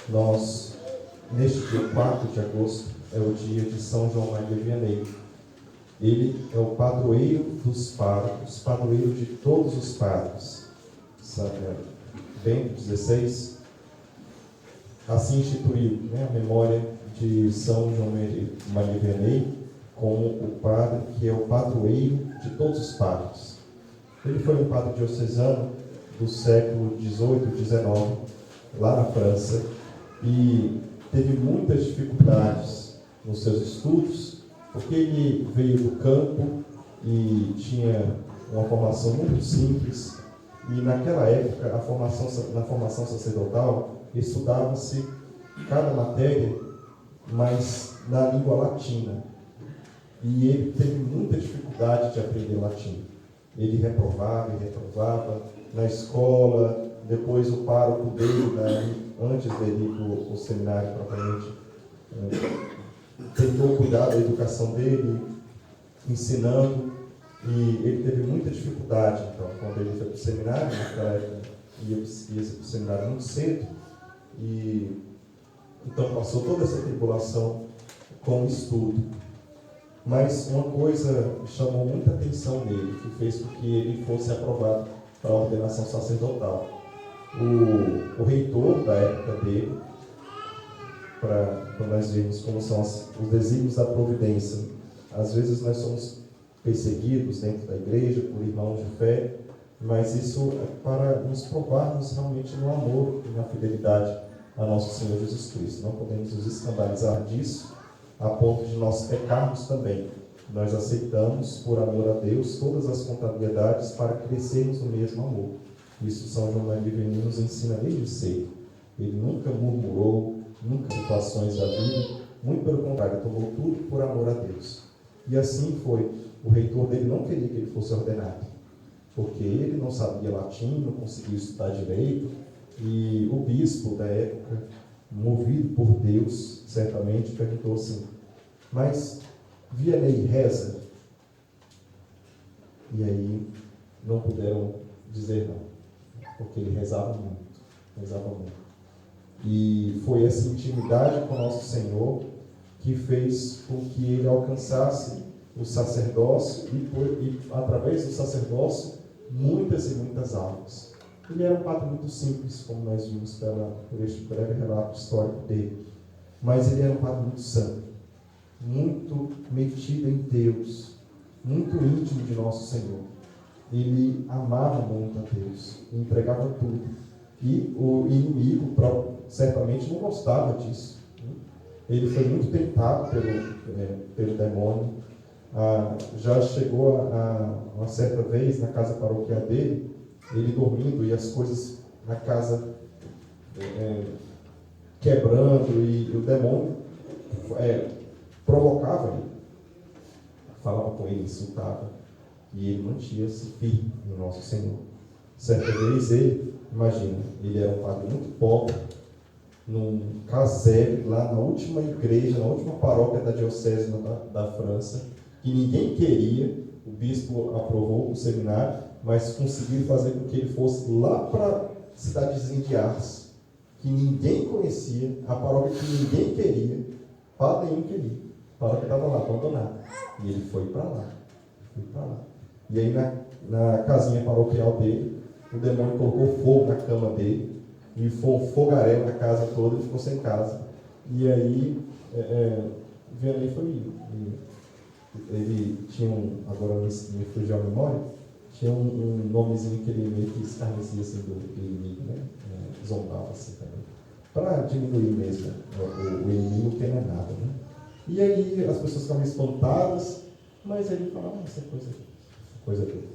Nós, neste dia 4 de agosto, é o dia de São João Maria Vianney. Ele é o padroeiro dos párocos, padroeiro de todos os párocos. Sabe, Bento XVI assim instituiu, a memória de São João Maria Vianney como o padre que é o padroeiro de todos os párocos. Ele foi um padre diocesano do século XVIII, XIX, lá na França, e teve muitas dificuldades nos seus estudos, porque ele veio do campo e tinha uma formação muito simples, e naquela época, na formação sacerdotal, estudava-se cada matéria, mas na língua latina. E ele teve muita dificuldade de aprender latim. Ele reprovava na escola, depois o pároco dele, antes dele ir para o seminário propriamente, tentou cuidar da educação dele, ensinando, e ele teve muita dificuldade. Então, quando ele foi para o seminário, naquela época ia para o seminário muito cedo, e então passou toda essa tribulação com o estudo. Mas uma coisa chamou muita atenção nele, que fez com que ele fosse aprovado para a ordenação sacerdotal. O reitor da época dele, para nós vermos como são os desígnios da providência. Às vezes nós somos perseguidos dentro da igreja por irmãos de fé, mas isso é para nos provarmos realmente no amor e na fidelidade a nosso Senhor Jesus Cristo. Não podemos nos escandalizar disso a ponto de nós pecarmos também. Nós aceitamos, por amor a Deus, todas as contrariedades para crescermos no mesmo amor. Isso São João Maria Vianney nos ensina desde cedo. Ele nunca murmurou, nunca situações da vida, muito pelo contrário, tomou tudo por amor a Deus. E assim foi. O reitor dele não queria que ele fosse ordenado, porque ele não sabia latim, não conseguia estudar direito, e o bispo da época, movido por Deus, certamente perguntou assim: mas Vianney reza? E aí não puderam dizer não, porque ele rezava muito. E foi essa intimidade com nosso Senhor que fez com que ele alcançasse o sacerdócio e através do sacerdócio, muitas e muitas almas. Ele era um padre muito simples, como nós vimos por este breve relato histórico dele. Mas ele era um padre muito santo, muito metido em Deus, muito íntimo de nosso Senhor. Ele amava muito a Deus, entregava tudo. E o inimigo certamente não gostava disso. Ele foi muito tentado pelo demônio. Já chegou uma certa vez na casa paroquial dele, ele dormindo e as coisas na casa quebrando, e o demônio provocava ele, falava com ele, insultava, e ele mantinha-se firme no nosso Senhor. Certa vez ele era um padre muito pobre, num casebre, lá na última igreja, na última paróquia da diocese da França, que ninguém queria. O bispo aprovou o seminário, mas conseguiu fazer com que ele fosse lá para a cidadezinha de Ars, que ninguém conhecia, a paróquia que ninguém queria, padre nenhum queria, a paróquia estava lá, abandonada, e ele foi para lá. E aí na casinha paroquial dele, o demônio colocou fogo na cama dele, e foi um fogaréu na casa toda, ele ficou sem casa. E aí Vianney foi. Ele tinha agora me fugiu a memória, tinha um nomezinho que ele meio que escarnecia assim do inimigo, zombava assim também, para diminuir mesmo o inimigo, que não é nada, E aí as pessoas ficavam espantadas, mas ele falava: isso é coisa dele,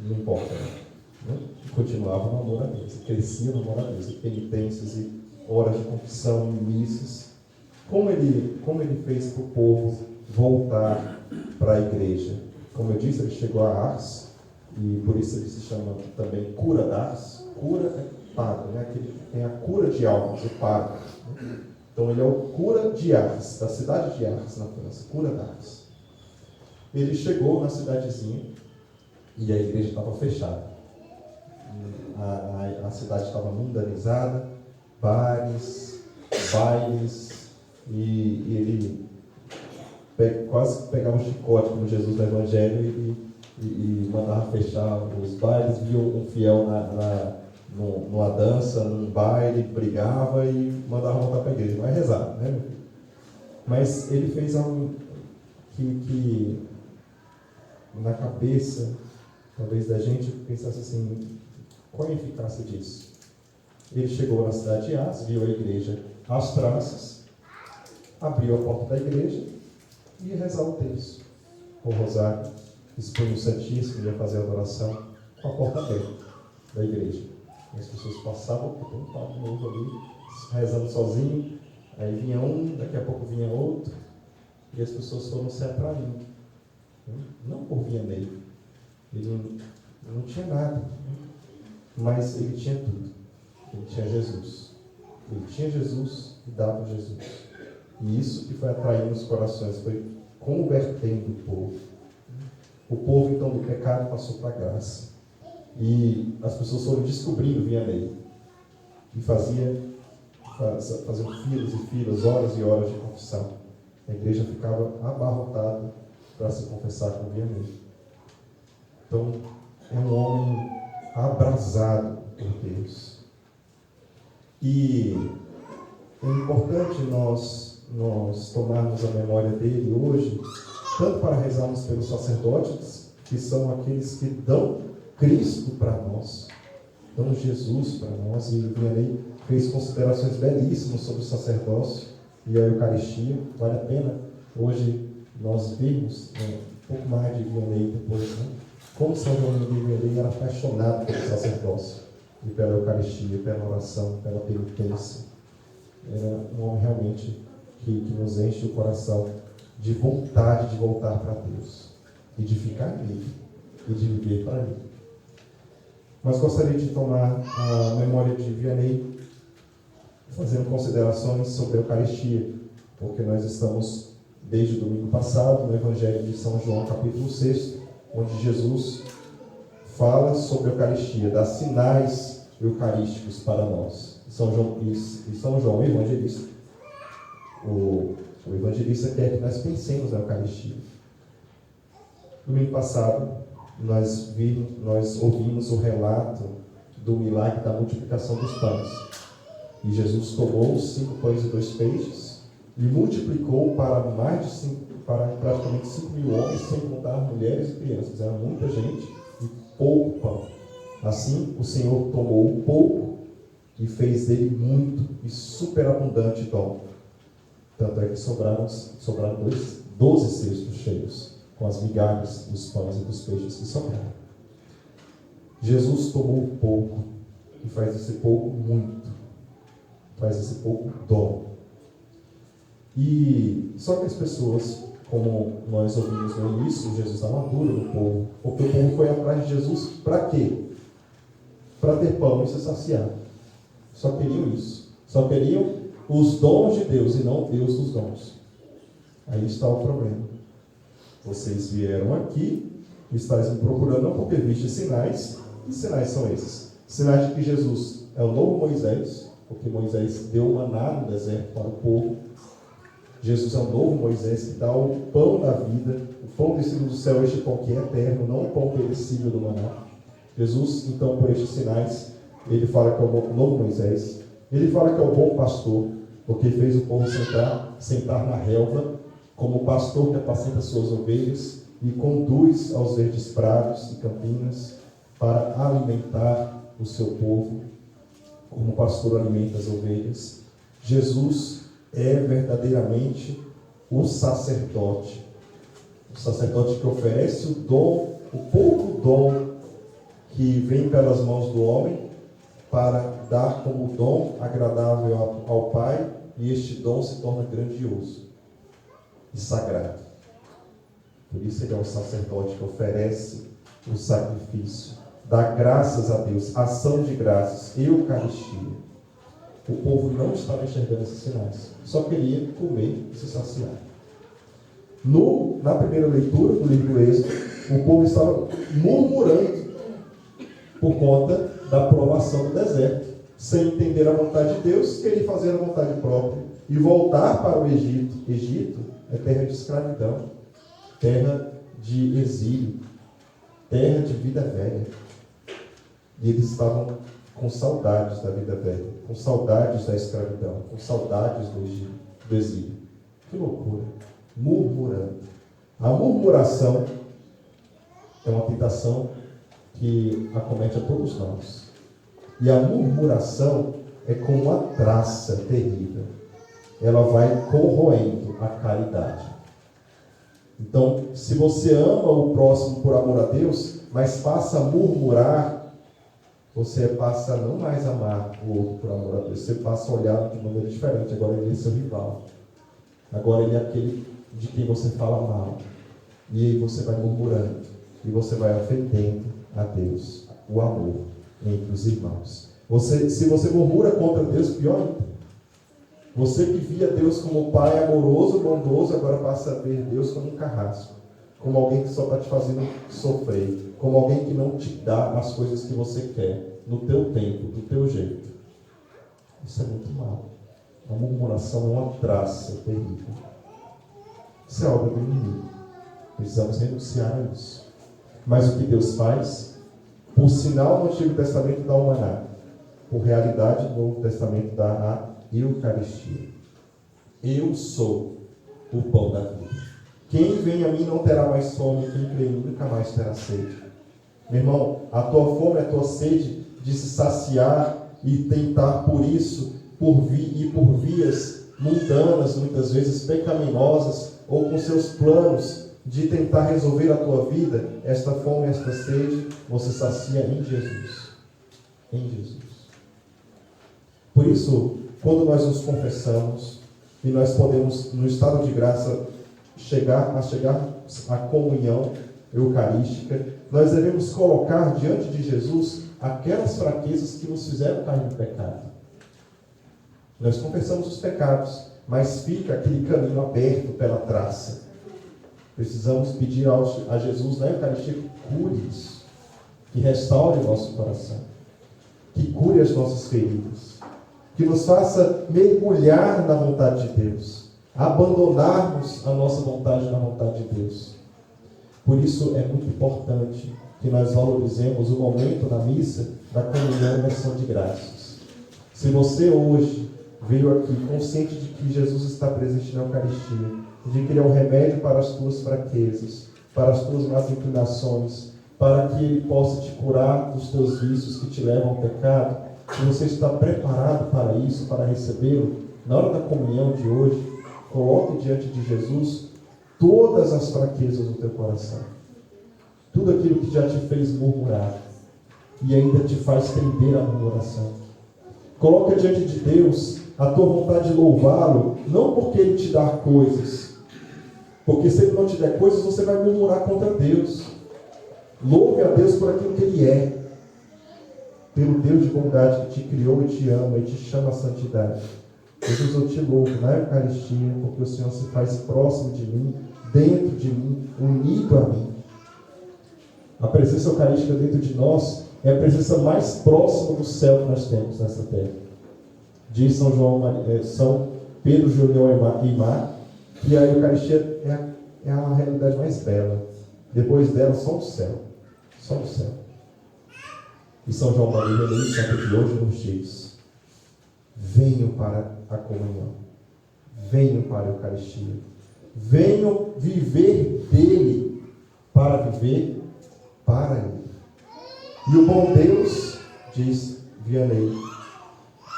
não importa, E continuava no amor a Deus, crescia no amor a Deus, e penitências e horas de confissão e missas. Como ele fez para o povo voltar para a igreja? Como eu disse, ele chegou a Ars, e por isso ele se chama também cura d'Ars. Cura é padre, Aquele que tem a cura de almas, o padre. Então ele é o cura de Ars, da cidade de Ars, na França, cura d'Ars. Ele chegou na cidadezinha e a igreja estava fechada. A cidade estava mundanizada, bares, bailes, e ele quase pegava um chicote como Jesus no Evangelho e mandava fechar os bailes, via um fiel numa dança, num baile, brigava e mandava voltar para a igreja. Vai rezar, né, meu filho? Mas ele fez algo que na cabeça, talvez da gente, pensasse assim, qual é a eficácia disso? Ele chegou na cidade de As, viu a igreja às traças, abriu a porta da igreja e ia rezar o terço, o rosário, expunha o Santíssimo, ia fazer a adoração com a porta aberta da igreja. E as pessoas passavam, porque tem um padre novo ali, rezando sozinho, aí vinha um, daqui a pouco vinha outro, e as pessoas foram se atraindo. Não por Vianney, ele não tinha nada, mas ele tinha tudo. Ele tinha Jesus. Ele tinha Jesus e dava Jesus. E isso que foi atraindo os corações, foi convertendo o povo. O povo, então, do pecado passou para a graça. E as pessoas foram descobrindo Vianney. E faziam filas e filas, horas e horas de confissão. A igreja ficava abarrotada para se confessar com Vianney. Então, é um homem abrasado por Deus. E é importante nós tomarmos a memória dele hoje, tanto para rezarmos pelos sacerdotes, que são aqueles que dão Cristo para nós, dão Jesus para nós, e o Vianney fez considerações belíssimas sobre o sacerdócio e a Eucaristia. Vale a pena hoje nós vermos um pouco mais de Vianney depois, né? Como São João de Vianney era apaixonado pelo sacerdócio e pela Eucaristia, pela oração, pela penitência. Era um homem realmente que nos enche o coração de vontade de voltar para Deus e de ficar nele e de viver para Ele. Mas gostaria de tomar a memória de Vianney fazendo considerações sobre a Eucaristia, porque nós estamos desde o domingo passado no Evangelho de São João, capítulo 6, onde Jesus fala sobre a Eucaristia, dá sinais eucarísticos para nós. São João, o evangelista, o evangelista quer que nós pensemos na Eucaristia. Domingo passado, nós ouvimos o relato do milagre da multiplicação dos pães. E Jesus tomou os 5 pães e 2 peixes e multiplicou para praticamente 5.000 homens, sem contar mulheres e crianças. Era muita gente e pouco pão. Assim, o Senhor tomou um pouco e fez dele muito e superabundante dom. Tanto é que sobraram 12 cestos cheios, com as migalhas dos pães e dos peixes que sobraram. Jesus tomou pouco e faz esse pouco muito. Faz esse pouco dom. E só que as pessoas, como nós ouvimos no início, Jesus dá uma dura no povo, porque o povo foi atrás de Jesus para quê? Para ter pão e se saciar. Só queriam isso. Só queriam os dons de Deus e não Deus dos dons. Aí está o problema. Vocês vieram aqui, estáis me procurando não porque viste sinais. Que sinais são esses? Sinais de que Jesus é o novo Moisés, porque Moisés deu o maná no deserto para o povo. Jesus é o novo Moisés que dá o pão da vida, o pão descido do céu, este pão que é eterno, não o pão perecível do maná. Jesus, então, por estes sinais, ele fala que é o novo Moisés. Ele fala que é o bom pastor, porque fez o povo sentar na relva, como pastor que apacenta suas ovelhas e conduz aos verdes prados e campinas para alimentar o seu povo, como o pastor alimenta as ovelhas. Jesus é verdadeiramente o sacerdote que oferece o dom, o pouco dom que vem pelas mãos do homem, para dar como dom agradável ao Pai, e este dom se torna grandioso e sagrado. Por isso ele é o sacerdote que oferece o sacrifício, dá graças a Deus, ação de graças, Eucaristia. O povo não estava enxergando esses sinais, só queria comer e se saciar. Na primeira leitura do livro do Êxodo, o povo estava murmurando por conta da provação do deserto. sem entender a vontade de Deus, querer fazer a vontade própria e voltar para o Egito. Egito é terra de escravidão, terra de exílio, terra de vida velha. E eles estavam com saudades da vida velha, com saudades da escravidão, com saudades do exílio. Que loucura! Murmurando. A murmuração é uma tentação que acomete a todos nós. E a murmuração é como uma traça terrível. Ela vai corroendo a caridade. Então, se você ama o próximo por amor a Deus, mas passa a murmurar, você passa a não mais amar o outro por amor a Deus. Você passa a olhar de maneira diferente. Agora ele é seu rival. Agora ele é aquele de quem você fala mal. E aí você vai murmurando. E você vai ofendendo a Deus. O amor entre os irmãos. Se você murmura contra Deus, pior ainda. Você que via Deus como Pai amoroso, bondoso, agora passa a ver Deus como um carrasco. Como alguém que só está te fazendo sofrer. Como alguém que não te dá as coisas que você quer. No teu tempo, do teu jeito. Isso é muito mal. A murmuração é uma traça terrível. Isso é obra do inimigo. Precisamos renunciar a isso. Mas o que Deus faz? Por sinal, no Antigo Testamento dá o maná. Por realidade, no Novo Testamento dá a Eucaristia. Eu sou o pão da vida. Quem vem a mim não terá mais fome, quem crê em mim nunca mais terá sede. Meu irmão, a tua fome, a tua sede de se saciar e tentar por isso, por vias mundanas, muitas vezes pecaminosas, ou com seus planos de tentar resolver a tua vida, esta fome, esta sede, você sacia em Jesus. Em Jesus. Por isso, quando nós nos confessamos, e nós podemos, no estado de graça, chegar à comunhão eucarística, nós devemos colocar diante de Jesus aquelas fraquezas que nos fizeram cair no pecado. Nós confessamos os pecados, mas fica aquele caminho aberto pela traça. Precisamos pedir a Jesus na Eucaristia que cure isso, que restaure o nosso coração, que cure as nossas feridas, que nos faça mergulhar na vontade de Deus, abandonarmos a nossa vontade na vontade de Deus. Por isso é muito importante que nós valorizemos o momento na missa da comunhão e ação de graças. Se você hoje veio aqui consciente de que Jesus está presente na Eucaristia, de que Ele é um remédio para as tuas fraquezas, para as tuas más inclinações, para que Ele possa te curar dos teus vícios que te levam ao pecado, se você está preparado para isso, para recebê-lo, na hora da comunhão de hoje, coloque diante de Jesus todas as fraquezas do teu coração. Tudo aquilo que já te fez murmurar e ainda te faz tender à murmuração. Coloque diante de Deus a tua vontade de louvá-lo, não porque Ele te dá coisas, porque se Ele não te der coisas, você vai murmurar contra Deus. Louve a Deus por aquilo que Ele é, pelo Deus de bondade que te criou e te ama e te chama à santidade. Jesus, eu te louvo na Eucaristia, porque o Senhor se faz próximo de mim, dentro de mim, unido a mim. A presença eucarística dentro de nós é a presença mais próxima do céu que nós temos nessa terra. Diz São Pedro Júnior Imar que a Eucaristia é a realidade mais bela. Depois dela, só o céu. Só o céu. E São João Maria Reis, Santo de hoje, nos diz: venham para a comunhão, venham para a Eucaristia, venham viver dele, para viver para ele. E o bom Deus, diz Vianney,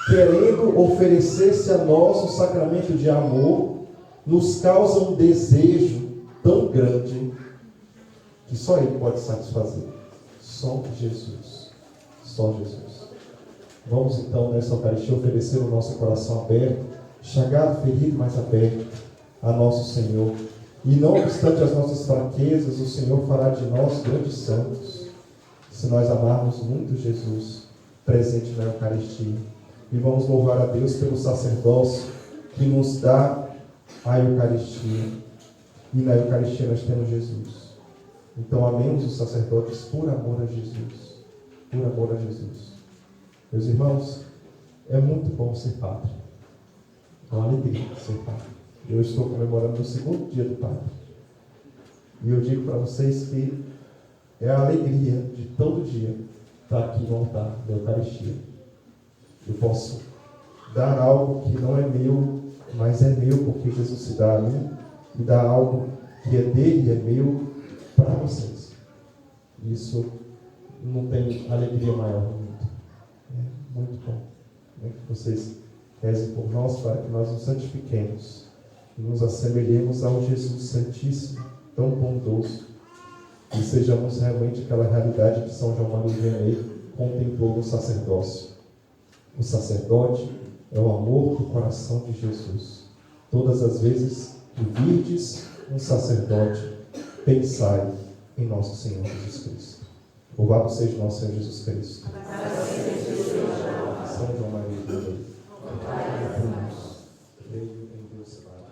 querendo oferecer-se a nós o sacramento de amor, nos causa um desejo tão grande que só Ele pode satisfazer. Só Jesus. Só Jesus. Vamos então nessa Eucaristia oferecer o nosso coração aberto, chagado, ferido, mas aberto a nosso Senhor. E não obstante as nossas fraquezas, o Senhor fará de nós grandes santos, se nós amarmos muito Jesus, presente na Eucaristia. E vamos louvar a Deus pelo sacerdócio que nos dá a Eucaristia. E na Eucaristia nós temos Jesus. Então amemos os sacerdotes por amor a Jesus. Por amor a Jesus. Meus irmãos, É muito bom ser padre. É uma alegria ser padre. Eu estou comemorando o 2º dia do padre. E eu digo para vocês que é a alegria de todo dia estar aqui no altar da Eucaristia. Eu posso dar algo que não é meu, mas é meu porque Jesus se dá a mim, e dar algo que é dele e é meu para vocês. Isso não tem alegria maior no mundo. É muito bom. Que vocês rezem por nós para que nós nos santifiquemos e nos assemelhemos ao Jesus Santíssimo, tão bondoso, e sejamos realmente aquela realidade que São João Maria Vianney contemplou no sacerdócio. O sacerdote é o amor do coração de Jesus. Todas as vezes que virdes um sacerdote, pensai em nosso Senhor Jesus Cristo. Louvado seja nosso Senhor Jesus Cristo. São João Maria Vianney. Creio em Deus Pai.